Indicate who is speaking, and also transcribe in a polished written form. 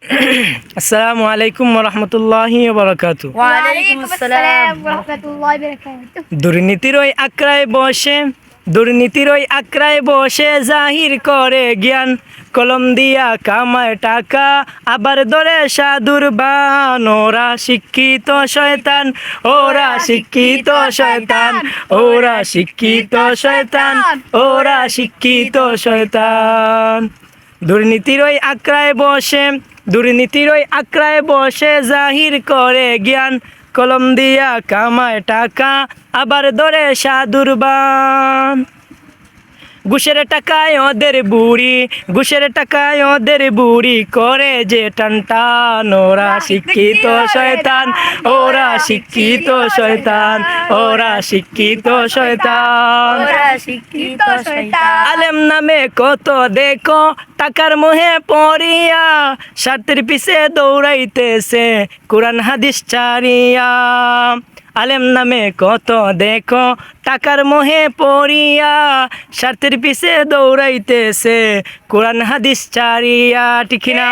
Speaker 1: আসসালামু আলাইকুম রহমতুল্লাহি বারাকাতু।
Speaker 2: ওয়ালাইকুম আসসালাম ওয়া রাহমাতুল্লাহি ওয়া বারাকাতুহু।
Speaker 1: দুর্নীতির ওই আক্রায় বসে জাহির করে জ্ঞান, কলম দিয়া কামায় টাকা আবার ধরে সাধুর বান। ওরা শিক্ষিত শয়তান, ওরা শিক্ষিত শয়তান, ওরা শিক্ষিত শয়তান, ওরা শিক্ষিত শয়তান। দুর্নীতির ওই আক্রায় বসে জাহির করে জ্ঞান, কলম দিয়া কামায় টাকা আবার ধরে সাধুর বান। ঘুষের টাকায় ওদের বুড়ি করে যে টানটান। ওরা শিক্ষিত শয়তান, ওরা শিক্ষিত শয়তান, ওরা শিক্ষিত শয়তান। আলেম নামে কত দেখো টাকার মোহে পড়িয়া, স্বার্থের পিছে দৌড়াইতেছে কোরআন হাদিস ছাড়িয়া। আলেম নামে কত দেখো টাকার মোহে পড়িয়া, স্বার্থের পিছে দৌড়াইতেছে কোরআন হাদিস ছাড়িয়া। ঠিক না?